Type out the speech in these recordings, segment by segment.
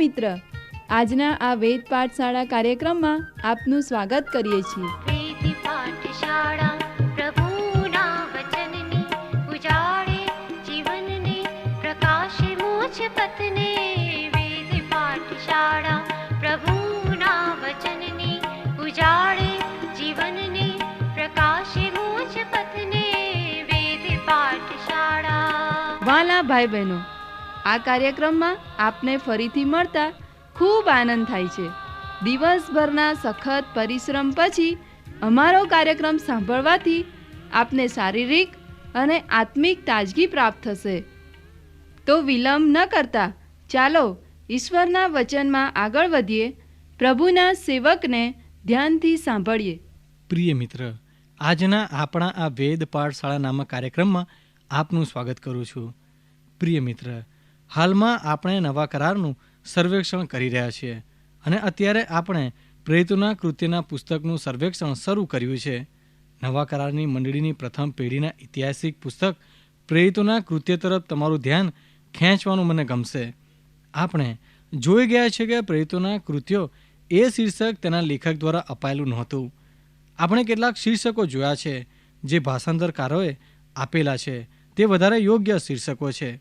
મિત્ર, આજના આ વેદ પાઠશાળા કાર્યક્રમમાં આપનું સ્વાગત કરીએ છીએ. વેદ પાઠશાળા પ્રભુના વચનની ઉજાળે જીવનને પ્રકાશે મોજ પથને. વેદ પાઠશાળા પ્રભુના વચનની ઉજાળે જીવનને પ્રકાશે મોજ પથને. વેદ પાઠશાળા. વાલા ભાઈ બહેનો, આ કાર્યક્રમમાં આપને ફરીથી મળતા ખૂબ આનંદ થાય છે. દિવસભરના સખત પરિશ્રમ પછી અમારો કાર્યક્રમ સાંભળવાથી આપને શારીરિક અને આત્મિક તાજગી પ્રાપ્ત થશે. તો વિલંબ ન કરતા ચાલો ઈશ્વરના વચનમાં આગળ વધીએ, પ્રભુના સેવકને ધ્યાનથી સાંભળીએ. પ્રિય મિત્ર, આજના આપણા આ વેદ પાઠશાળા નામક કાર્યક્રમમાં આપનું સ્વાગત કરું છું. પ્રિય મિત્ર, હાલમાં આપણે નવા કરારનું સર્વેક્ષણ કરી રહ્યા છીએ અને અત્યારે આપણે પ્રેરિતોના કૃત્યના પુસ્તકનું સર્વેક્ષણ શરૂ કર્યું છે. નવા કરારની મંડળીની પ્રથમ પેઢીના ઐતિહાસિક પુસ્તક પ્રેરિતોના કૃત્ય તરફ તમારું ધ્યાન ખેંચવાનું મને ગમશે. આપણે જોઈ ગયા છે કે પ્રેરિતોના કૃત્યો એ શીર્ષક તેના લેખક દ્વારા અપાયેલું નહોતું. આપણે કેટલાક શીર્ષકો જોયા છે જે ભાષાંતરકારોએ આપેલા છે. તે વધારે યોગ્ય શીર્ષકો છે.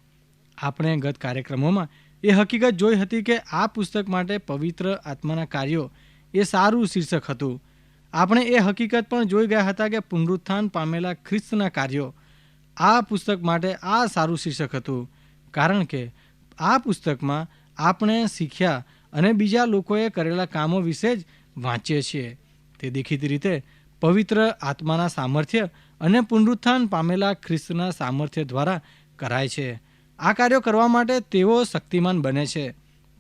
આપણે ગત કાર્યક્રમોમાં એ હકીકત જોઈ હતી કે આ પુસ્તક માટે પવિત્ર આત્માના કાર્યો એ સારું શીર્ષક હતું. આપણે એ હકીકત પણ જોઈ ગયા હતા કે પુનરુત્થાન પામેલા ખ્રિસ્તના કાર્યો આ પુસ્તક માટે આ સારું શીર્ષક હતું, કારણ કે આ પુસ્તકમાં આપણે શીખ્યા અને બીજા લોકોએ કરેલા કામો વિશે જ વાંચીએ છીએ. તે દેખીતી રીતે પવિત્ર આત્માના સામર્થ્ય અને પુનરુત્થાન પામેલા ખ્રિસ્તના સામર્થ્ય દ્વારા કરાય છે. આ કાર્યો કરવા માટે તેઓ શક્તિમાન બને છે.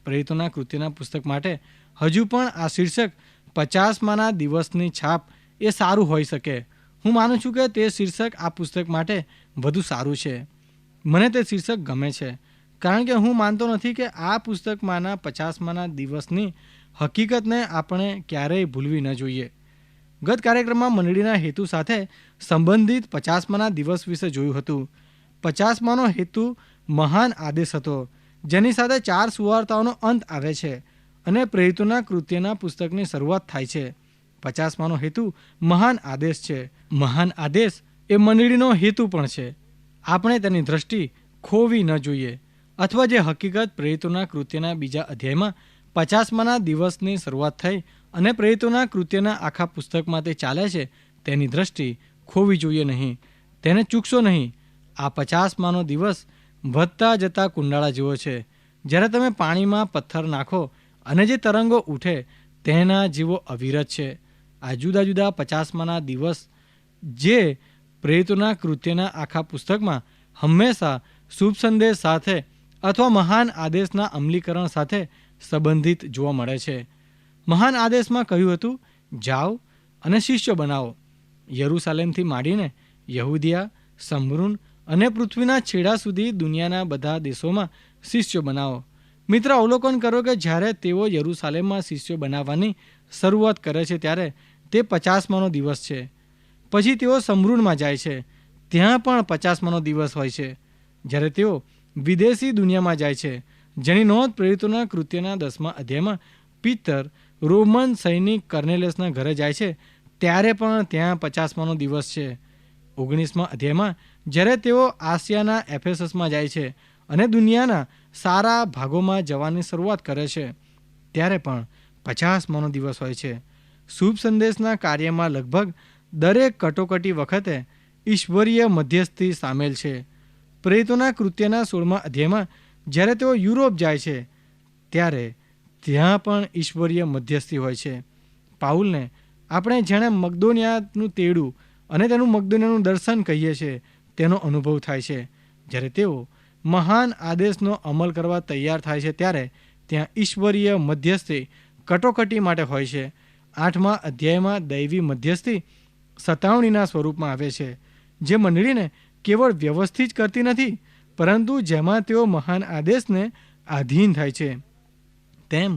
પ્રેરિતોના કૃત્યના પુસ્તક માટે હજુ પણ આ શીર્ષક 50માના દિવસની છાપ એ સારું હોઈ શકે. હું માનું છું કે તે શીર્ષક આ પુસ્તક માટે વધુ સારું છે. મને તે શીર્ષક ગમે છે કારણ કે હું માનતો નથી કે આ પુસ્તકમાંના 50માના દિવસની હકીકતને આપણે ક્યારેય ભૂલવી ન જોઈએ. ગત કાર્યક્રમમાં મંડળીના હેતુ સાથે સંબંધિત 50માના દિવસ વિશે જોયું હતું. 50માનો હેતુ મહાન આદેશ હતો, જેની સાથે 4 સુવાર્તાઓનો અંત આવે છે અને પ્રેરિતોના કૃત્યના પુસ્તકની શરૂઆત થાય છે. 50માનો હેતુ મહાન આદેશ છે. મહાન આદેશ એ મંડળીનો હેતુ પણ છે. આપણે તેની દ્રષ્ટિ ખોવી ન જોઈએ, અથવા જે હકીકત પ્રેરિતોના કૃત્યના બીજા અધ્યાયમાં 50માના દિવસની શરૂઆત થઈ અને પ્રેરિતોના કૃત્યના આખા પુસ્તકમાં તે ચાલે છે તેની દ્રષ્ટિ ખોવી જોઈએ નહીં. તેને ચૂકશો નહીં. આ 50માનો દિવસ વધતા જતા કુંડાળા જેવો છે. જ્યારે તમે પાણીમાં પથ્થર નાખો અને જે તરંગો ઉઠે તેના જેવો અવિરત છે. આ જુદા જુદા 50માના દિવસ જે પ્રેરિતોના કૃત્યના આખા પુસ્તકમાં હંમેશા શુભ સંદેશ સાથે અથવા મહાન આદેશના અમલીકરણ સાથે સંબંધિત જોવા મળે છે. મહાન આદેશમાં કહ્યું હતું, જાઓ અને શિષ્યો બનાવો. યરૂશાલેમથી માંડીને યહૂદિયા, સમરૂન અને પૃથ્વીના છેડા સુધી દુનિયાના બધા દેશોમાં શિષ્યો બનાવો. મિત્ર, અવલોકન કરો કે જ્યારે તેઓ યરૂશાલેમમાં શિષ્યો બનાવવાની શરૂઆત કરે છે ત્યારે તે 50માનો દિવસ છે. પછી તેઓ સમરૂનમાં જાય છે, ત્યાં પણ 50માનો દિવસ હોય છે. જ્યારે તેઓ વિદેશી દુનિયામાં જાય છે, જેની નોંધ પ્રેરિતોના કૃત્યના 10મા અધ્યાયમાં પીતર રોમન સૈનિક કર્નેલિયસના ઘરે જાય છે ત્યારે પણ ત્યાં 50માનો દિવસ છે. 19મા અધ્યાયમાં જ્યારે તેઓ આસિયાના એફેસસમાં જાય છે અને દુનિયાના સારા ભાગોમાં જવાની શરૂઆત કરે છે ત્યારે પણ 50માનો દિવસ હોય છે. શુભ સંદેશના કાર્યમાં લગભગ દરેક કટોકટી વખતે ઈશ્વરીય મધ્યસ્થી સામેલ છે. પ્રેરિતોના કૃત્યના 16મા અધ્યાયમાં જ્યારે તેઓ યુરોપ જાય છે ત્યારે ત્યાં પણ ઈશ્વરીય મધ્યસ્થી હોય છે. પાઉલને આપણે જેણે મકદોનિયાનું તેડું અને તેનું મકદોનિયાનું દર્શન કહીએ છીએ તેનો અનુભવ થાય છે. જ્યારે તેઓ મહાન આદેશનો અમલ કરવા તૈયાર થાય છે ત્યારે ત્યાં ઈશ્વરીય મધ્યસ્થી કટોકટી માટે હોય છે. 8મા અધ્યાયમાં દૈવી મધ્યસ્થી સતાવણીના સ્વરૂપમાં આવે છે, જે મંડળીને કેવળ વ્યવસ્થિત કરતી નથી, પરંતુ જેમાં તેઓ મહાન આદેશને આધીન થાય છે. તેમ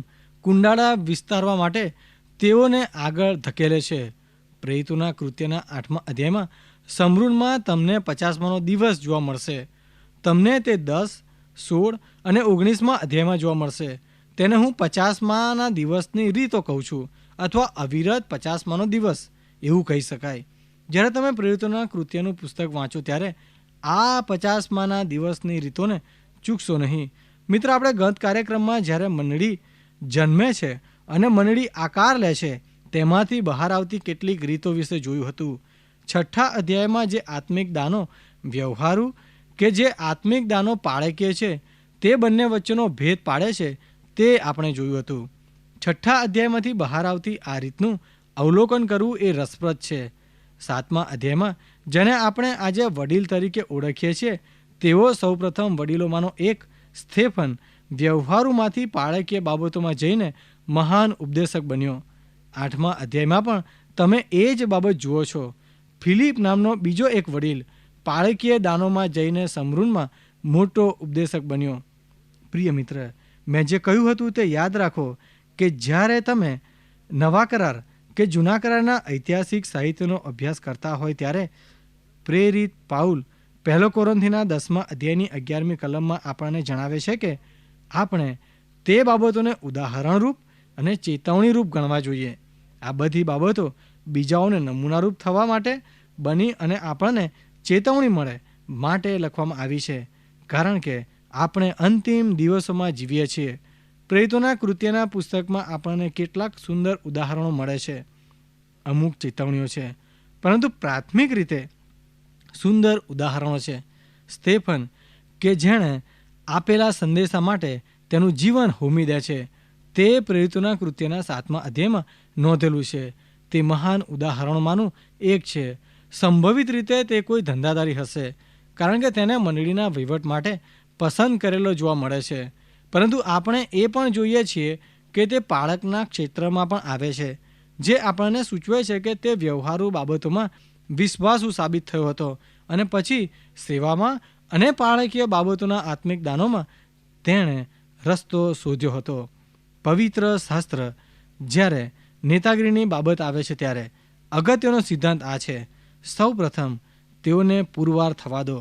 કુંડાળા વિસ્તારવા માટે તેઓને આગળ ધકેલે છે. પ્રેરિતોના કૃત્યના 8મા અધ્યાયમાં સમરૂનમાં તમને 50માનો દિવસ જોવા મળશે. તમને તે 10, 16 અને 19મા અધ્યાયમાં જોવા મળશે. તેને હું 50માના દિવસની રીતો કહું છું, અથવા અવિરત 50માનો દિવસ એવું કહી શકાય. જ્યારે તમે પ્રેરિતોના કૃત્યનું પુસ્તક વાંચો ત્યારે આ 50માના દિવસની રીતોને ચૂકશો નહીં. મિત્ર, આપણે ગત કાર્યક્રમમાં જ્યારે મંડળી જન્મે છે અને મંડળી આકાર લે છે તેમાંથી બહાર આવતી કેટલીક રીતો વિશે જોયું હતું. 6ઠ્ઠા અધ્યાયમાં જે આત્મિક દાનો વ્યવહારુ કે જે આત્મિક દાનો પાળકીય છે તે બંને વચ્ચેનો ભેદ પાડે છે તે આપણે જોયું હતું. 6ઠ્ઠા અધ્યાયમાંથી બહાર આવતી આ રીતનું અવલોકન કરવું એ રસપ્રદ છે. 7મા અધ્યાયમાં જેને આપણે આજે વડીલ તરીકે ઓળખીએ છીએ તેઓ સૌપ્રથમ વડીલોમાંનો એક સ્તેફન વ્યવહારુમાંથી પાળકીય બાબતોમાં જઈને મહાન ઉપદેશક બન્યો. 8મા અધ્યાયમાં પણ તમે એ જ બાબત જુઓ છો. ફિલિપ નામનો બીજો એક વડીલ પાળકીય દાનોમાં જઈને સમરૂનમાં મોટો ઉપદેશક બન્યો. પ્રિય મિત્ર, મેં જે કહ્યું હતું તે યાદ રાખો કે જ્યારે તમે નવા કરાર કે જૂના કરારના ઐતિહાસિક સાહિત્યનો અભ્યાસ કરતા હોય ત્યારે પ્રેરિત પાઉલ 1 કોરિન્થીના 10મા અધ્યાયની 11મી કલમમાં આપણને જણાવે છે કે આપણે તે બાબતોને ઉદાહરણરૂપ અને ચેતવણીરૂપ ગણવા જોઈએ. આ બધી બાબતો બીજાઓને નમૂનારૂપ થવા માટે બની અને આપણને ચેતવણી મળે માટે લખવામાં આવી છે, કારણ કે આપણે અંતિમ દિવસોમાં જીવીએ છીએ. પ્રેરિતોના કૃત્યના પુસ્તકમાં આપણને કેટલાક સુંદર ઉદાહરણો મળે છે, અમુક ચેતવણીઓ છે, પરંતુ પ્રાથમિક રીતે સુંદર ઉદાહરણો છે. સ્તેફન કે જેણે આપેલા સંદેશા માટે તેનું જીવન હોમી દે છે તે પ્રેરિતોના કૃત્યના 7મા અધ્યાયમાં નોંધેલું છે. તે મહાન ઉદાહરણોમાંનું એક છે. સંભવિત રીતે તે કોઈ ધંધાદારી હશે, કારણ કે તેને મંડળીના વહીવટ માટે પસંદ કરેલો જોવા મળે છે. પરંતુ આપણે એ પણ જોઈએ છીએ કે તે પાળકના ક્ષેત્રમાં પણ આવે છે, જે આપણને સૂચવે છે કે તે વ્યવહારુ બાબતોમાં વિશ્વાસુ સાબિત થયો હતો અને પછી સેવામાં અને પાળકીય બાબતોના આત્મિક દાનોમાં તેણે રસ્તો શોધ્યો હતો. પવિત્ર શાસ્ત્ર જ્યારે નેતાગીરીની બાબત આવે છે ત્યારે અગત્યનો સિદ્ધાંત આ છે: સૌ પ્રથમ તેઓને પુરવાર થવા દો.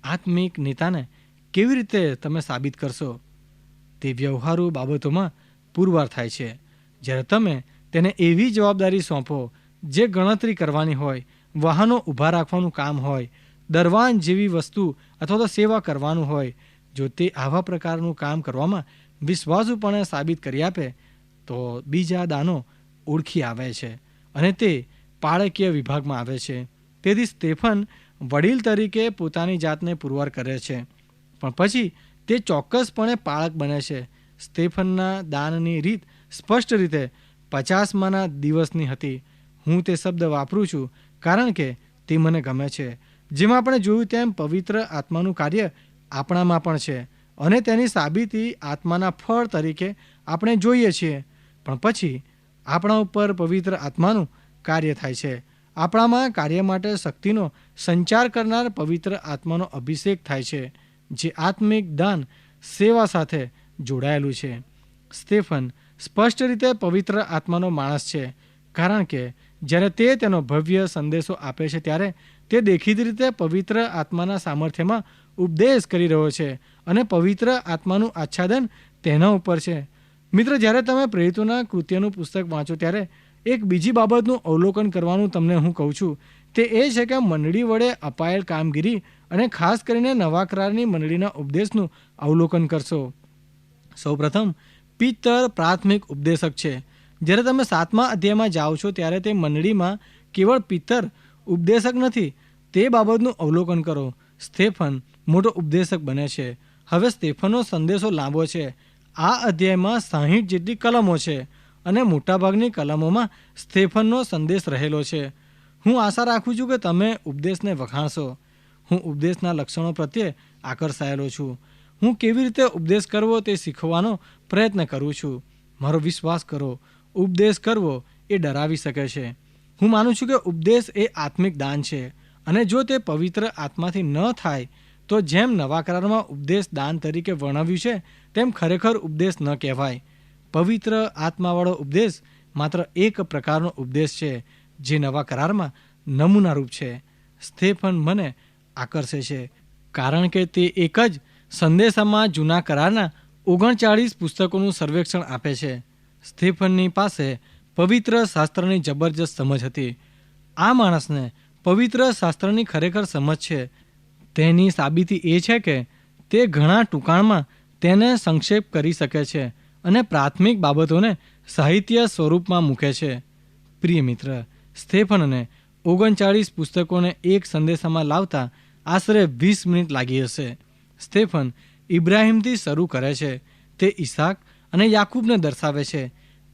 આત્મિક નેતાને કેવી રીતે તમે સાબિત કરશો? તે વ્યવહારુ બાબતોમાં પુરવાર થાય છે. જ્યારે તમે તેને એવી જવાબદારી સોંપો જે ગણતરી કરવાની હોય, વાહનો ઊભા રાખવાનું કામ હોય, દરવાન જેવી વસ્તુ અથવા તો સેવા કરવાનું હોય, જો તે આવા પ્રકારનું કામ કરવામાં વિશ્વાસુપણે સાબિત કરી આપે તો બીજા દાનો ઓળખી આવે છે અને તે પાળકીય વિભાગમાં આવે છે. તેથી સ્તેફન વડીલ તરીકે પોતાની જાતને પુરવાર કરે છે, પણ પછી તે ચોક્કસપણે પાળક બને છે. સ્તેફનના દાનની રીત સ્પષ્ટ રીતે 50માના દિવસની હતી. હું તે શબ્દ વાપરું છું કારણ કે તે મને ગમે છે. જેમાં આપણે જોયું તેમ પવિત્ર આત્માનું કાર્ય આપણામાં પણ છે અને તેની સાબિતી આત્માના ફળ તરીકે આપણે જોઈએ છીએ. પણ પછી આપણા ઉપર પવિત્ર આત્માનું કાર્ય થાય છે. આપણામાં કાર્ય માટે શક્તિનો સંચાર કરનાર પવિત્ર આત્માનો અભિષેક થાય છે, જે આત્મિક દાન સેવા સાથે જોડાયેલું છે. સ્તેફન સ્પષ્ટ રીતે પવિત્ર આત્માનો માણસ છે, કારણ કે જ્યારે તે તેનો ભવ્ય સંદેશો આપે છે ત્યારે તે દેખીતી રીતે પવિત્ર આત્માના સામર્થ્યમાં ઉપદેશ કરી રહ્યો છે અને પવિત્ર આત્માનું આચ્છાદન તેના ઉપર છે. મિત્ર, જ્યારે તમે પ્રેરિતોના કૃત્યનું પુસ્તક વાંચો ત્યારે એક બીજી બાબતનું અવલોકન કરવાનું તમને હું કહું છું. તે એ છે કે મંડળી વડે અપાયેલ કામગીરી અને ખાસ કરીને નવા કરારની મંડળીના ઉપદેશનું અવલોકન કરશો. સૌપ્રથમ પિત્તર પ્રાથમિક ઉપદેશક છે. જ્યારે તમે 7મા અધ્યાયમાં જાઓ છો ત્યારે તે મંડળીમાં કેવળ પિત્તર ઉપદેશક નથી, તે બાબતનું અવલોકન કરો. સ્તેફન મોટો ઉપદેશક બને છે. હવે સ્તેફનનો સંદેશો લાંબો છે. આ અધ્યાયમાં 60 જેટલી કલમો છે અને મોટાભાગની કલમોમાં સ્તેફનનો સંદેશ રહેલો છે. હું આશા રાખું છું કે તમે ઉપદેશને વખાણશો. હું ઉપદેશના લક્ષણો પ્રત્યે આકર્ષાયેલો છું. હું કેવી રીતે ઉપદેશ કરવો તે શીખવાનો પ્રયત્ન કરું છું. મારો વિશ્વાસ કરો, ઉપદેશ કરવો એ ડરાવી શકે છે. હું માનું છું કે ઉપદેશ એ આત્મિક દાન છે અને જો તે પવિત્ર આત્માથી ન થાય તો જેમ નવા કરારમાં ઉપદેશ દાન તરીકે વર્ણવ્યું છે તેમ ખરેખર ઉપદેશ ન કહેવાય. પવિત્ર આત્માવાળો ઉપદેશ માત્ર એક પ્રકારનો ઉપદેશ છે જે નવા કરારમાં નમૂનારૂપ છે. સ્તેફન મને આકર્ષે છે કારણ કે તે એક જ સંદેશામાં જૂના કરારના 39 પુસ્તકોનું સર્વેક્ષણ આપે છે. સ્ટેફનની પાસે પવિત્ર શાસ્ત્રની જબરજસ્ત સમજ હતી. આ માણસને પવિત્ર શાસ્ત્રની ખરેખર સમજ છે. તેની સાબિતી એ છે કે તે ઘણા ટૂંકાણમાં તેને સંક્ષેપ કરી શકે છે અને પ્રાથમિક બાબતોને સાહિત્ય સ્વરૂપમાં મૂકે છે. પ્રિય મિત્ર, સ્ટેફનને 39 પુસ્તકોને એક સંદેશામાં લાવતા આશરે 20 મિનિટ લાગી હશે. સ્ટેફન ઇબ્રાહિમથી શરૂ કરે છે. તે ઈસાક અને યાકૂબને દર્શાવે છે.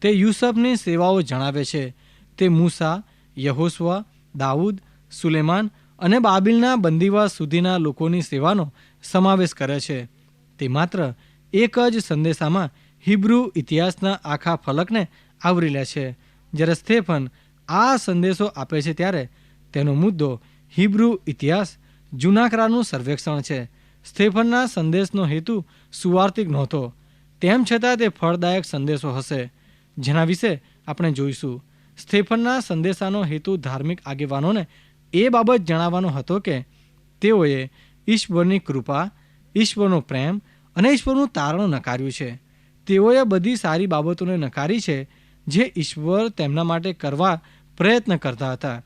તે યુસફની સેવાઓ જણાવે છે. તે મૂસા, યહોશુઆ, દાઉદ, સુલેમાન અને બાબિલના બંદીવાસ સુધીના લોકોની સેવાનો સમાવેશ કરે છે. તે માત્ર એક જ સંદેશામાં હિબ્રુ ઇતિહાસના આખા ફલકને આવરી લે છે. જ્યારે સ્ટેફન આ સંદેશો આપે છે ત્યારે તેનો મુદ્દો હિબ્રુ ઇતિહાસ, જૂના કરારનું સર્વેક્ષણ છે. સ્ટેફનના સંદેશનો હેતુ સુવાર્તિક નહોતો, તેમ છતાં તે ફળદાયક સંદેશો હશે, જેના વિશે આપણે જોઈશું. સ્ટેફનના સંદેશાનો હેતુ ધાર્મિક આગેવાનોને એ બાબત જણાવવાનો હતો કે તેઓએ ઈશ્વરની કૃપા, ઈશ્વરનો પ્રેમ અને ઈશ્વરનું તારણું નકાર્યું છે. તેઓએ બધી સારી બાબતોને નકારી છે જે ઈશ્વર તેમના માટે કરવા પ્રયત્ન કરતા હતા.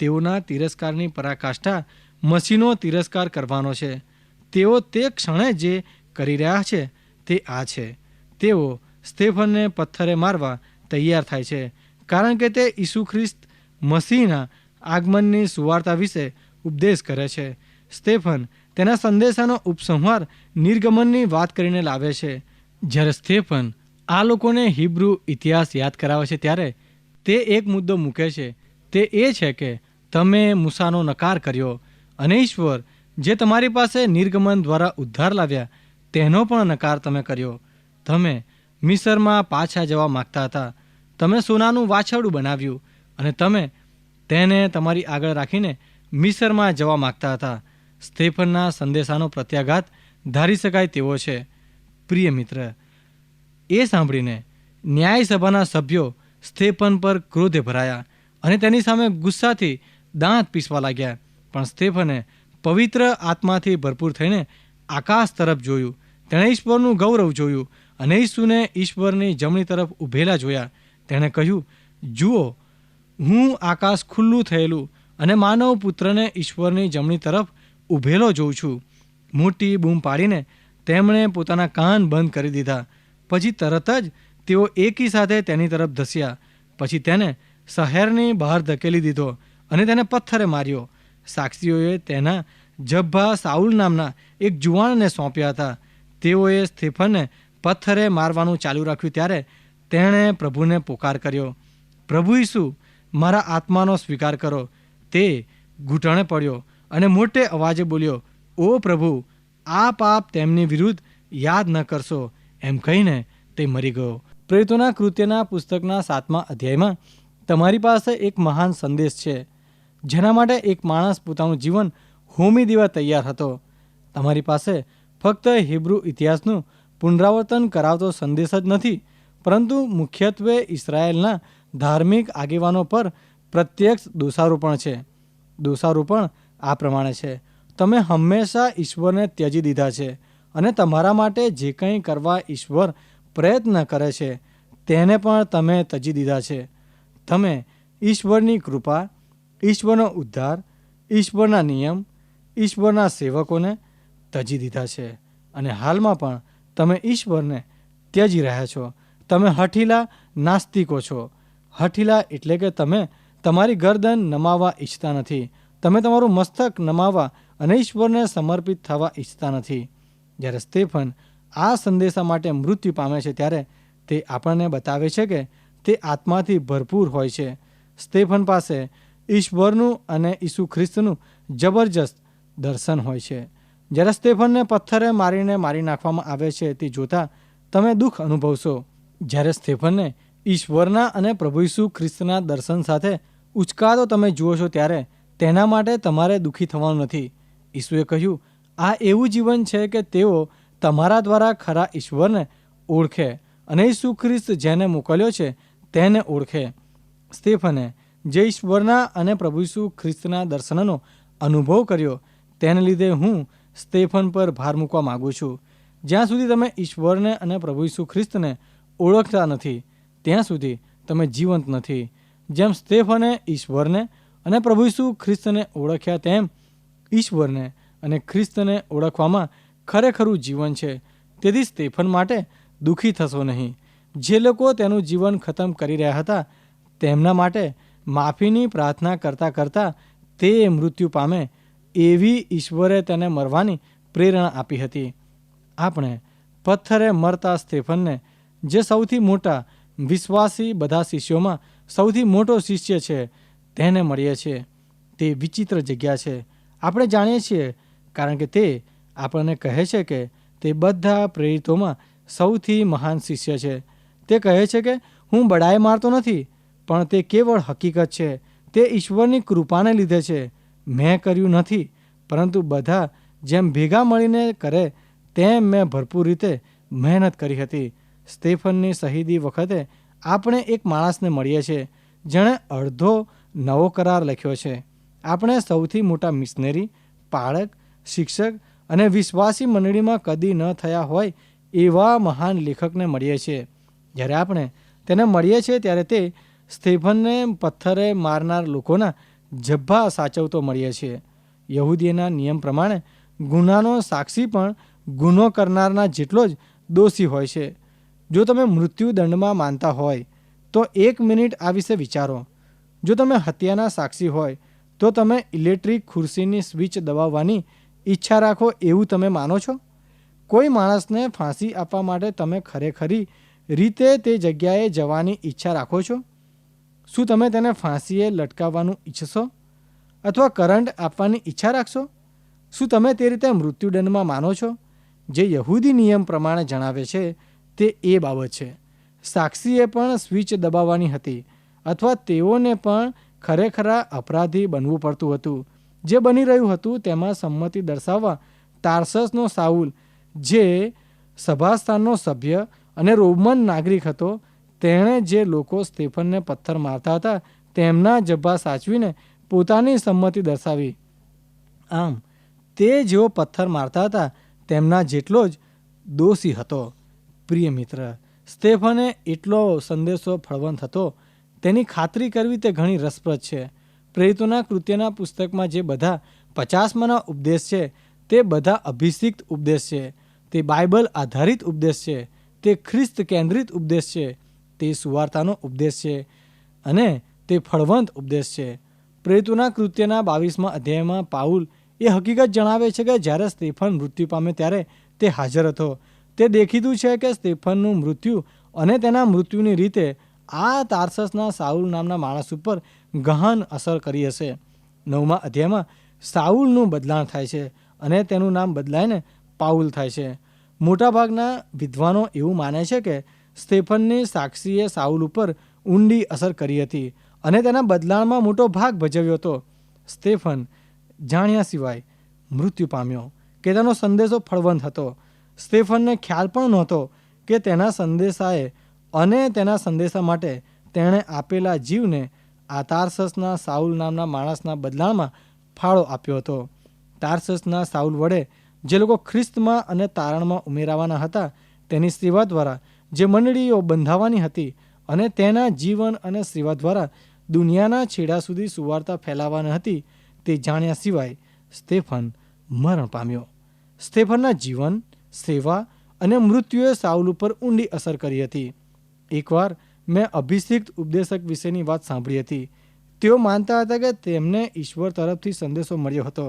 તેઓના તિરસ્કારની પરાકાષ્ઠા મસીહનો તિરસ્કાર કરવાનો છે. તેઓ તે ક્ષણે જે કરી રહ્યા છે તે આ છે. તેઓ સ્ટેફનને પથ્થરે મારવા તૈયાર થાય છે, કારણ કે તે ઈસુ ખ્રિસ્ત મસીહના આગમનની સુવાર્તા વિશે ઉપદેશ કરે છે. સ્ટેફન તેના સંદેશાનો ઉપસંહાર નિર્ગમનની વાત કરીને લાવે છે. જ્યારે સ્ટેફન આ લોકોને હિબ્રુ ઇતિહાસ યાદ કરાવે છે ત્યારે તે એક મુદ્દો મૂકે છે. તે એ છે કે તમે મૂસાનો નકાર કર્યો અને ઈશ્વર જે તમારી પાસે નિર્ગમન દ્વારા ઉદ્ધાર લાવ્યા તેનો પણ નકાર તમે કર્યો. તમે મિસરમાં પાછા જવા માગતા હતા. તમે સોનાનું વાછરડું બનાવ્યું અને તમે તેને તમારી આગળ રાખીને મિસરમાં જવા માગતા હતા. સ્ટેફનના સંદેશાનો પ્રત્યાઘાત ધારી શકાય તેવો છે. પ્રિય મિત્ર, એ સાંભળીને ન્યાય સભાના સભ્યો સ્ટેફન પર ક્રોધે ભરાયા અને તેની સામે ગુસ્સાથી દાંત પીસવા લાગ્યા. પણ સ્ટેફને પવિત્ર આત્માથી ભરપૂર થઈને આકાશ તરફ જોયું. તેણે ઈશ્વરનું ગૌરવ જોયું અને ઈસુને ઈશ્વરની જમણી તરફ ઊભેલા જોયા. તેણે કહ્યું, જુઓ, હું આકાશ ખુલ્લું થયેલું અને માનવ પુત્રને ઈશ્વરની જમણી તરફ ઊભેલો જોઉં છું. મોટી બૂમ પાડીને તેમણે પોતાના કાન બંધ કરી દીધા. પછી તરત જ તેઓ એકી સાથે તેની તરફ ધસ્યા. પછી તેને શહેરની બહાર ધકેલી દીધો અને તેને પથ્થરે માર્યો. સાક્ષીઓએ તેના જબ્બા સાઉલ નામના એક જુવાનને સોંપ્યા હતા. તેઓએ સ્ટેફનને પથ્થરે મારવાનું ચાલુ રાખ્યું ત્યારે તેણે પ્રભુને પોકાર કર્યો, પ્રભુ ઈસુ, મારા આત્માનો સ્વીકાર કરો. તે ઘૂંટણે પડ્યો અને મોટે અવાજે બોલ્યો, ઓ પ્રભુ, આ પાપ તેમની વિરુદ્ધ યાદ ન કરશો. એમ કહીને તે મરી ગયો. પ્રેરિતોના કૃત્યના પુસ્તકના 7મા અધ્યાયમાં તમારી પાસે એક મહાન સંદેશ છે, જેના માટે એક માણસ પોતાનું જીવન હોમી દેવા તૈયાર હતો. તમારી પાસે ફક્ત હિબ્રુ ઇતિહાસનું પુનરાવર્તન કરાવતો સંદેશ જ નથી, પરંતુ મુખ્યત્વે ઇસરાયેલના ધાર્મિક આગેવાનો પર પ્રત્યક્ષ દોષારોપણ છે. દોષારોપણ આ પ્રમાણે છે, તમે હંમેશા ઈશ્વરને ત્યજી દીધા છે અને તમારા માટે જે કંઈ કરવા ઈશ્વર પ્રયત્ન કરે છે તેને પણ તમે ત્યજી દીધા છે. તમે ઈશ્વરની કૃપા, ઈશ્વરનો ઉદ્ધાર, ઈશ્વરના નિયમ, ઈશ્વરના સેવકોને ત્યજી દીધા છે અને હાલમાં પણ તમે ઈશ્વરને ત્યજી રહ્યા છો. તમે હઠીલા નાસ્તિકો છો. હઠીલા એટલે કે તમે તમારી ગરદન નમાવવા ઈચ્છતા નથી. તમે તમારું મસ્તક નમાવવા અને ઈશ્વરને સમર્પિત થવા ઈચ્છતા નથી. જ્યારે સ્ટેફન આ સંદેશા માટે મૃત્યુ પામે છે ત્યારે તે આપણને બતાવે છે કે તે આત્માથી ભરપૂર હોય છે. સ્ટેફન પાસે ઈશ્વરનું અને ઈસુ ખ્રિસ્તનું જબરજસ્ત દર્શન હોય છે. જ્યારે સ્ટેફનને પથ્થરે મારીને મારી નાખવામાં આવે છે તે જોતાં તમે દુઃખ અનુભવશો. જ્યારે સ્ટેફનને ઈશ્વરના અને પ્રભુ ઈસુ ખ્રિસ્તના દર્શન સાથે ઉચકાતો તમે જુઓ છો ત્યારે તેના માટે તમારે દુઃખી થવાનું નથી. ઈસુએ કહ્યું, આ એવું જીવન છે કે તેઓ તમારા દ્વારા ખરા ઈશ્વરને ઓળખે અને ઈસુ ખ્રિસ્ત જેને મોકલ્યો છે તેને ઓળખે. સ્ટેફને જે ઈશ્વરના અને પ્રભુ ઈસુ ખ્રિસ્તના દર્શનનો અનુભવ કર્યો તેને લીધે હું સ્ટેફન પર ભાર મૂકવા માગું છું. જ્યાં સુધી તમે ઈશ્વરને અને પ્રભુ ઈસુ ખ્રિસ્તને ઓળખતા નથી ત્યાં સુધી તમે જીવંત નથી. જેમ સ્તેફને ઈશ્વરને અને પ્રભુ ઈસુ ખ્રિસ્તને ઓળખ્યા તેમ ઈશ્વરને અને ખ્રિસ્તને ઓળખવામાં ખરેખરું જીવન છે. તેથી સ્તેફન માટે દુઃખી થશો નહીં. જે લોકો તેનું જીવન ખતમ કરી રહ્યા હતા તેમના માટે માફીની પ્રાર્થના કરતાં કરતાં તે મૃત્યુ પામે એવી ઈશ્વરે તેને મરવાની પ્રેરણા આપી હતી. આપણે પથ્થરે મરતા સ્તેફનને, જે સૌથી મોટા વિશ્વાસી બધા શિષ્યોમાં સૌથી મોટો શિષ્ય છે, તેને મળીએ છીએ. તે વિચિત્ર જગ્યા છે. આપણે જાણીએ છીએ કારણ કે તે આપણને કહે છે કે તે બધા પ્રેરિતોમાં સૌથી મહાન શિષ્ય છે. તે કહે છે કે હું બડાઈ મારતો નથી, પણ તે કેવળ હકીકત છે. તે ઈશ્વરની કૃપાને લીધે છે. મેં કર્યું નથી, પરંતુ બધા જેમ ભેગા મળીને કરે તેમ મેં ભરપૂર રીતે મહેનત કરી હતી. સ્તેફનની શહીદી વખતે આપણે એક માણસને મળીએ છીએ જેણે અડધો નવો કરાર લખ્યો છે. આપણે સૌથી મોટા મિશનરી, પાળક, શિક્ષક અને વિશ્વાસી મંડળીમાં કદી ન થયા હોય એવા મહાન લેખકને મળીએ છીએ. જ્યારે આપણે તેને મળીએ છીએ ત્યારે તે સ્તેફનને પથ્થરે મારનાર લોકોના જબ્બા સાચવતો મળીએ છીએ. યહૂદીના નિયમ પ્રમાણે ગુનાનો સાક્ષી પણ ગુનો કરનારના જેટલો જ દોષી હોય છે. જો તમે મૃત્યુદંડમાં માનતા હોય તો 1 મિનિટ આ વિશે વિચારો. જો તમે હત્યાના સાક્ષી હોય તો તમે ઇલેક્ટ્રિક ખુરશીની સ્વિચ દબાવવાની ઈચ્છા રાખો એવું તમે માનો છો? કોઈ માણસને ફાંસી આપવા માટે તમે ખરેખરી રીતે તે જગ્યાએ જવાની ઈચ્છા રાખો છો? શું તમે તેને ફાંસીએ લટકાવવાનું ઈચ્છશો અથવા કરંટ આપવાની ઈચ્છા રાખશો? શું તમે તે રીતે મૃત્યુદંડમાં માનો છો? જે યહૂદી નિયમ પ્રમાણે જણાવે છે તે એ બાબત છે. સાક્ષીએ પણ સ્વિચ દબાવવાની હતી અથવા તેઓને પણ ખરેખરા અપરાધી બનવું પડતું હતું. જે બની રહ્યું હતું તેમાં સંમતિ દર્શાવવા તાર્સસનો સાઉલ, જે સભાસ્થાનનો સભ્ય અને રોમન નાગરિક હતો, તેણે જે લોકો સ્તેફનને પથ્થર મારતા હતા તેમના જબ્બા સાચવીને પોતાની સંમતિ દર્શાવી. આમ તે જેઓ પથ્થર મારતા હતા તેમના જેટલો જ દોષી હતો. પ્રિય મિત્ર, સ્તેફને એટલો સંદેશો ફળવંત હતો તેની ખાતરી કરવી તે ઘણી રસપ્રદ છે. પ્રેરિતોના કૃત્યના પુસ્તકમાં જે બધા 50માના ઉપદેશ છે તે બધા અભિષિક્ત ઉપદેશ છે. તે બાઇબલ આધારિત ઉપદેશ છે. તે ખ્રિસ્ત કેન્દ્રિત ઉપદેશ છે. તે સુવાર્તાનો ઉપદેશ છે અને તે ફળવંત ઉપદેશ છે. પ્રેરિતોના કૃત્યના 22મા અધ્યાયમાં પાઉલ એ હકીકત જણાવે છે કે જ્યારે સ્તેફન મૃત્યુ પામે ત્યારે તે હાજર હતો. તે દેખીતું છે કે સ્તેફનનું મૃત્યુ અને તેના મૃત્યુની રીતે આ તાર્સસના સાઉલ નામના માણસ ઉપર ગહન અસર કરી હશે. 9મા અધ્યાયમાં સાઉલનું બદલાણ થાય છે અને તેનું નામ બદલાઈને પાઉલ થાય છે. મોટાભાગના વિદ્વાનો એવું માને છે કે સ્તેફનની સાક્ષીએ સાઉલ ઉપર ઊંડી અસર કરી હતી અને તેના બદલાણમાં મોટો ભાગ ભજવ્યો હતો. સ્તેફન જાણ્યા સિવાય મૃત્યુ પામ્યો કે તેનો સંદેશો ફળવંત હતો. સ્તેફનને ખ્યાલ પણ નહોતો કે તેના સંદેશાએ અને તેના સંદેશા માટે તેણે આપેલા જીવને આ તાર્સસના સાઉલ નામના માણસના બદલાણમાં ફાળો આપ્યો હતો. તાર્સસના સાઉલ વડે જે લોકો ખ્રિસ્તમાં અને તારણમાં ઉમેરાવાના હતા તેની સેવા દ્વારા જે મંડળીઓ બંધાવાની હતી અને તેના જીવન અને સેવા દ્વારા દુનિયાના છેડા સુધી સુવાર્તા ફેલાવવાની હતી તે જાણ્યા સિવાય સ્તેફન મરણ પામ્યો. સ્તેફનના જીવન, સેવા અને મૃત્યુએ સાઉલ ઉપર ઊંડી અસર કરી હતી. એકવાર મેં અભિષિક્ત ઉપદેશક વિશેની વાત સાંભળી હતી. તેઓ માનતા હતા કે તેમને ઈશ્વર તરફથી સંદેશો મળ્યો હતો.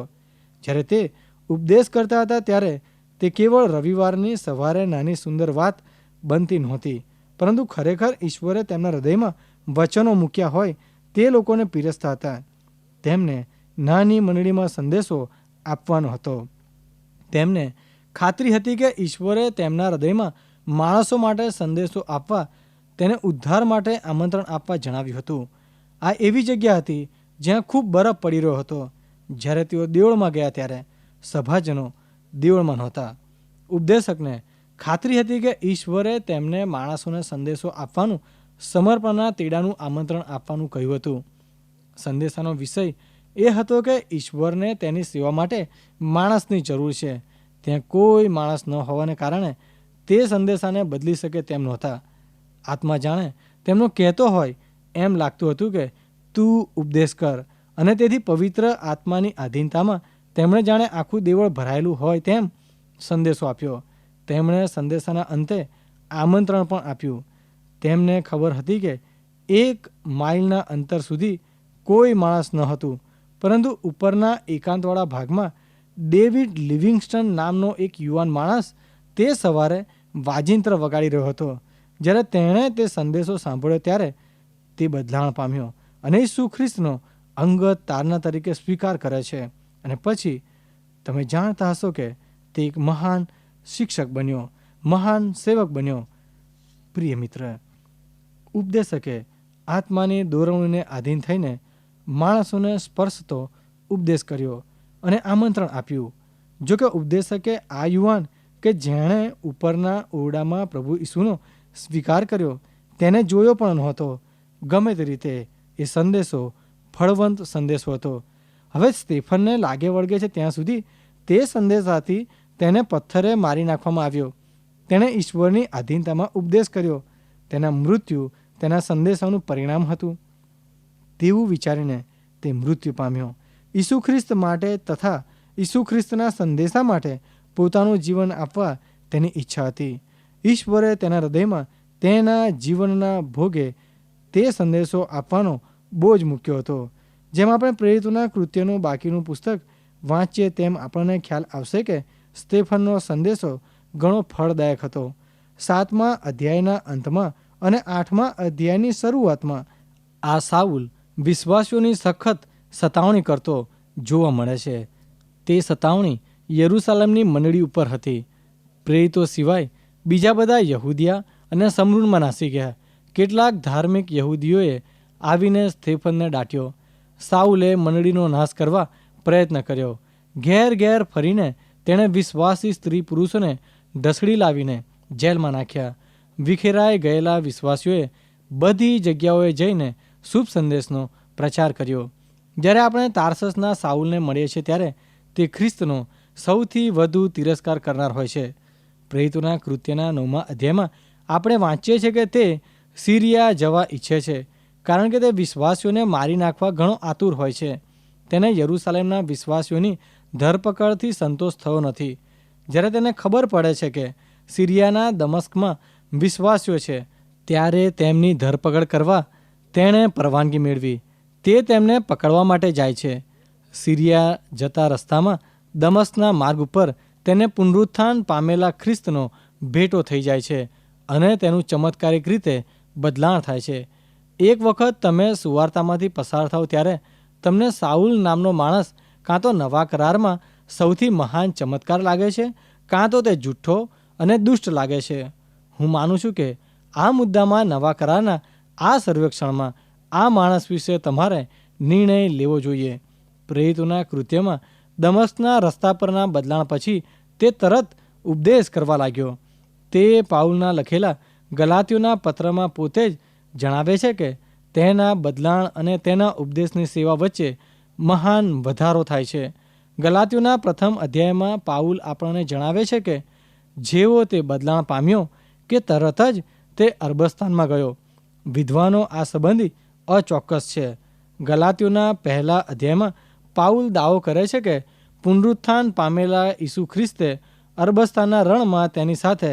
જ્યારે તે ઉપદેશ કરતા હતા ત્યારે તે કેવળ રવિવારની સવારે નાની સુંદર વાત બનતી નહોતી, પરંતુ ખરેખર ઈશ્વરે તેમના હૃદયમાં વચનો મૂક્યા હોય તે લોકોને પીરસતા હતા. તેમને નાની મંડળીમાં સંદેશો આપવાનો હતો. તેમને ખાતરી હતી કે ઈશ્વરે તેમના હૃદયમાં માણસો માટે સંદેશો આપવા, તેને ઉદ્ધાર માટે આમંત્રણ આપવા જણાવ્યું હતું. આ એવી જગ્યા હતી જ્યાં ખૂબ બરફ પડી રહ્યો હતો. જ્યારે તેઓ દેવળમાં ગયા ત્યારે સભાજનો દેવળમાં નહોતા. ઉપદેશકને ખાતરી હતી કે ઈશ્વરે તેમને માણસોને સંદેશો આપવાનું, સમર્પણના તેડાનું આમંત્રણ આપવાનું કહ્યું હતું. સંદેશાનો વિષય એ હતો કે ઈશ્વરને તેની સેવા માટે માણસની જરૂર છે. ત્યાં કોઈ માણસ ન હોવાને કારણે તે સંદેશાને બદલી શકે તેમ નહોતા. આત્મા જાણે તેમનો કહેતો હોય એમ લાગતું હતું કે તું ઉપદેશ કર, અને તેથી પવિત્ર આત્માની આધીનતામાં તેમણે જાણે આખું દેવળ ભરાયેલું હોય તેમ સંદેશો આપ્યો. તેમણે સંદેશાના અંતે આમંત્રણ પણ આપ્યું. તેમને ખબર હતી કે 1 માઇલના અંતર સુધી કોઈ માણસ ન હતું, પરંતુ ઉપરના એકાંતવાળા ભાગમાં ડેવિડ લિવિંગસ્ટન નામનો એક યુવાન માણસ તે સવારે વાજિંત્ર વગાડી રહ્યો હતો. જ્યારે તેણે તે સંદેશો સાંભળ્યો ત્યારે તે બદલાણ પામ્યો અને ઈસુ ખ્રિસ્તનો અંગત તારના તરીકે સ્વીકાર કરે છે. અને પછી તમે જાણતા હશો કે તે એક મહાન શિક્ષક બન્યો, મહાન સેવક બન્યો. પ્રિય મિત્ર, ઉપદેશકે આત્માની દોરવણીને આધીન થઈને માણસોને સ્પર્શતો ઉપદેશ કર્યો અને આમંત્રણ આપ્યું. જોકે ઉપદેશકે આ યુવાન કે જેણે ઉપરના ઓરડામાં પ્રભુ ઈસુનો સ્વીકાર કર્યો તેને જોયો પણ નહોતો. ગમે તે રીતે એ સંદેશો ફળવંત સંદેશો હતો. હવે સ્ટેફનને લાગે વળગે છે ત્યાં સુધી તે સંદેશાથી તેને પથ્થરે મારી નાખવામાં આવ્યો. તેણે ઈશ્વરની આધીનતામાં ઉપદેશ કર્યો. તેના મૃત્યુ તેના સંદેશાનું પરિણામ હતું. તેવું વિચારીને તે મૃત્યુ પામ્યો. ઈસુ ખ્રિસ્ત માટે તથા ઈસુ ખ્રિસ્તના સંદેશા માટે પોતાનું જીવન આપવા તેની ઈચ્છા હતી. ઈશ્વરે તેના હૃદયમાં તેના જીવનના ભોગે તે સંદેશો આપવાનો બોજ મૂક્યો હતો. જેમ આપણે પ્રેરિતોના કૃત્યનું બાકીનું પુસ્તક વાંચીએ તેમ આપણને ખ્યાલ આવશે કે સ્ટેફનનો સંદેશો ઘણો ફળદાયક હતો. 7મા અધ્યાયના અંતમાં અને 8મા અધ્યાયની શરૂઆતમાં આ સાઉલ વિશ્વાસીઓની સખત સતાવણી કરતો જોવા મળે છે. તે સતાવણી યરૂશાલેમની મંડળી ઉપર હતી. પ્રેરિતો સિવાય બીજા બધા યહૂદિયા અને સમરૂનમાં નાસી ગયા. કેટલાક ધાર્મિક યહૂદીઓએ આવીને સ્ટેફનને દાટ્યો. સાઉલે મંડળીનો નાશ કરવા પ્રયત્ન કર્યો. ઘેર ઘેર ફરીને તેણે વિશ્વાસી સ્ત્રી પુરુષોને ઢસડી લાવીને જેલમાં નાખ્યા. વિખેરાઈ ગયેલા વિશ્વાસીઓએ બધી જગ્યાઓએ જઈને શુભ સંદેશનો પ્રચાર કર્યો. જ્યારે આપણે તાર્સસના સાઉલને મળીએ છીએ ત્યારે તે ખ્રિસ્તનો સૌથી વધુ તિરસ્કાર કરનાર હોય છે. પ્રેરિતોના કૃત્યના 9મા અધ્યાયમાં આપણે વાંચીએ છીએ કે તે સિરિયા જવા ઈચ્છે છે, કારણ કે તે વિશ્વાસીઓને મારી નાખવા ઘણો આતુર હોય છે. તેને યરૂશાલેમના વિશ્વાસીઓની ધરપકડથી સંતોષ થયો નથી. જ્યારે તેને ખબર પડે છે કે સિરિયાના દમસ્કમાં વિશ્વાસીઓ છે, ત્યારે તેમની ધરપકડ કરવા તેણે પરવાનગી મેળવી. તે તેમને પકડવા માટે જાય છે. સિરિયા જતા રસ્તામાં દમસ્કના માર્ગ ઉપર તેને પુનરુત્થાન પામેલા ખ્રિસ્તનો ભેટો થઈ જાય છે અને તેનું ચમત્કારિક રીતે બદલાણ થાય છે. એક વખત તમે સુવાર્તામાંથી પસાર થાવ ત્યારે તમને સાઉલ નામનો માણસ કાં તો નવા કરારમાં સૌથી મહાન ચમત્કાર લાગે છે, કાં તો તે જૂઠ્ઠો અને દુષ્ટ લાગે છે. હું માનું છું કે આ મુદ્દામાં નવા કરારના આ સર્વેક્ષણમાં આ માણસ વિશે તમારે નિર્ણય લેવો જોઈએ. પ્રેરિતોના કૃત્યમાં દમસ્કના રસ્તા પરના બદલાણ પછી તે તરત ઉપદેશ કરવા લાગ્યો. તે પાઉલના લખેલા ગલાતીઓના પત્રમાં પોતે જ જણાવે છે કે તેના બદલાણ અને તેના ઉપદેશની સેવા વચ્ચે મહાન વધારો થાય છે. ગલાતીઓના પ્રથમ અધ્યાયમાં પાઉલ આપણને જણાવે છે કે જેવો તે બદલાણ પામ્યો કે તરત જ તે અરબસ્તાનમાં ગયો. વિદ્વાનો આ સંબંધી અચોક્કસ છે. ગલાતીઓના પહેલા અધ્યાયમાં પાઉલ દાવો કરે છે કે પુનરુત્થાન પામેલા ઈસુ ખ્રિસ્તે અરબસ્તાનના રણમાં તેની સાથે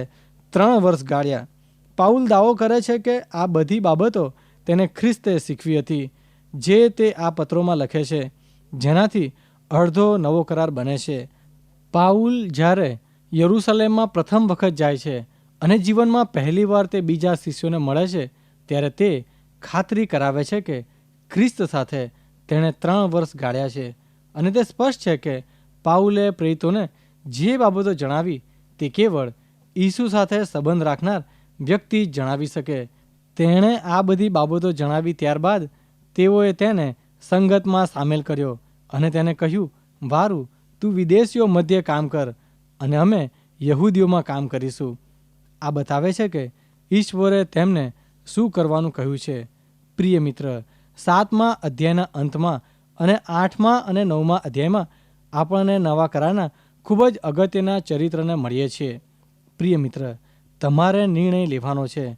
3 વર્ષ ગાળ્યા. પાઉલ દાવો કરે છે કે આ બધી બાબતો તેને ખ્રિસ્તે શીખવી હતી, જે તે આ પત્રોમાં લખે છે, જેનાથી અડધો નવો કરાર બને છે. પાઉલ જ્યારે યરૂશાલેમમાં પ્રથમ વખત જાય છે અને જીવનમાં પહેલીવાર તે બીજા શિષ્યોને મળે છે, ત્યારે તે ખાતરી કરાવે છે કે ખ્રિસ્ત સાથે તેણે 3 વર્ષ ગાળ્યા છે. અને તે સ્પષ્ટ છે કે પાઉલે પ્રેરિતોને જે બાબતો જણાવી તે કેવળ ઈસુ સાથે સંબંધ રાખનાર વ્યક્તિ જ જણાવી શકે. તેણે આ બધી બાબતો જણાવી ત્યારબાદ તેઓએ તેને સંગતમાં સામેલ કર્યો અને તેને કહ્યું, વારું, તું વિદેશીઓ મધ્યે કામ કર અને અમે યહૂદીઓમાં કામ કરીશું. આ બતાવે છે કે ઈશ્વરે તેમને શું કરવાનું કહ્યું છે. પ્રિય મિત્ર, 7મા અધ્યાયના અંતમાં અને 8મા અને 9મા અધ્યાયમાં આપણને નવા કરારના ખૂબ જ અગત્યના ચરિત્રને મળીએ છીએ. પ્રિય મિત્ર, તમારે નિર્ણય લેવાનો છે.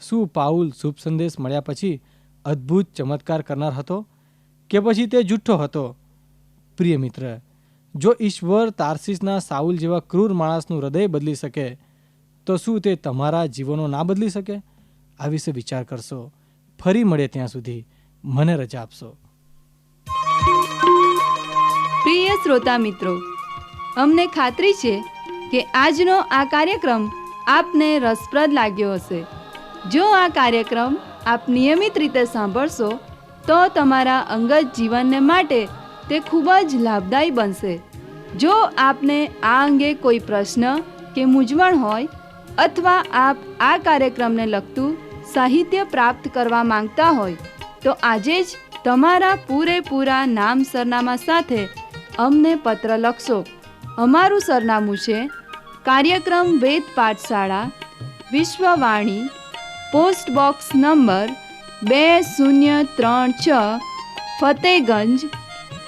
શું પાઉલ શુભ સંદેશ મળ્યા પછી અદ્ભુત ચમત્કાર કરનાર હતો કે પછી તે જૂઠ્ઠો હતો? પ્રિય મિત્ર, જો ઈશ્વર તાર્સીસના સાઉલ જેવા ક્રૂર માણસનું હૃદય બદલી શકે તો શું તે તમારા જીવનો ના બદલી શકે? આ વિશે વિચાર કરશો. ફરી મળે ત્યાં સુધી મને રજા આપશો. પ્રિય શ્રોતા મિત્રો, અમને ખાતરી છે કે આજનો આ કાર્યક્રમ આપને રસપ્રદ લાગ્યો હશે. જો આ કાર્યક્રમ આપ નિયમિત રીતે સાંભળશો તો તમારા અંગત જીવનને માટે તે ખૂબ જ લાભદાયી બનશે. જો આપને આ અંગે કોઈ પ્રશ્ન કે મૂંઝવણ હોય અથવા આપ આ કાર્યક્રમને લગતું સાહિત્ય પ્રાપ્ત કરવા માંગતા હોય તો આજે જ તમારા પૂરેપૂરા નામ સરનામા સાથે અમને પત્ર લખશો. અમારું સરનામું છે કાર્યક્રમ Ved Pathshala, Vishwavani, post box number 2036, Fatehganj,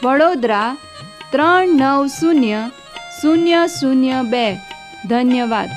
Vadodara 3900002. ધન્યવાદ.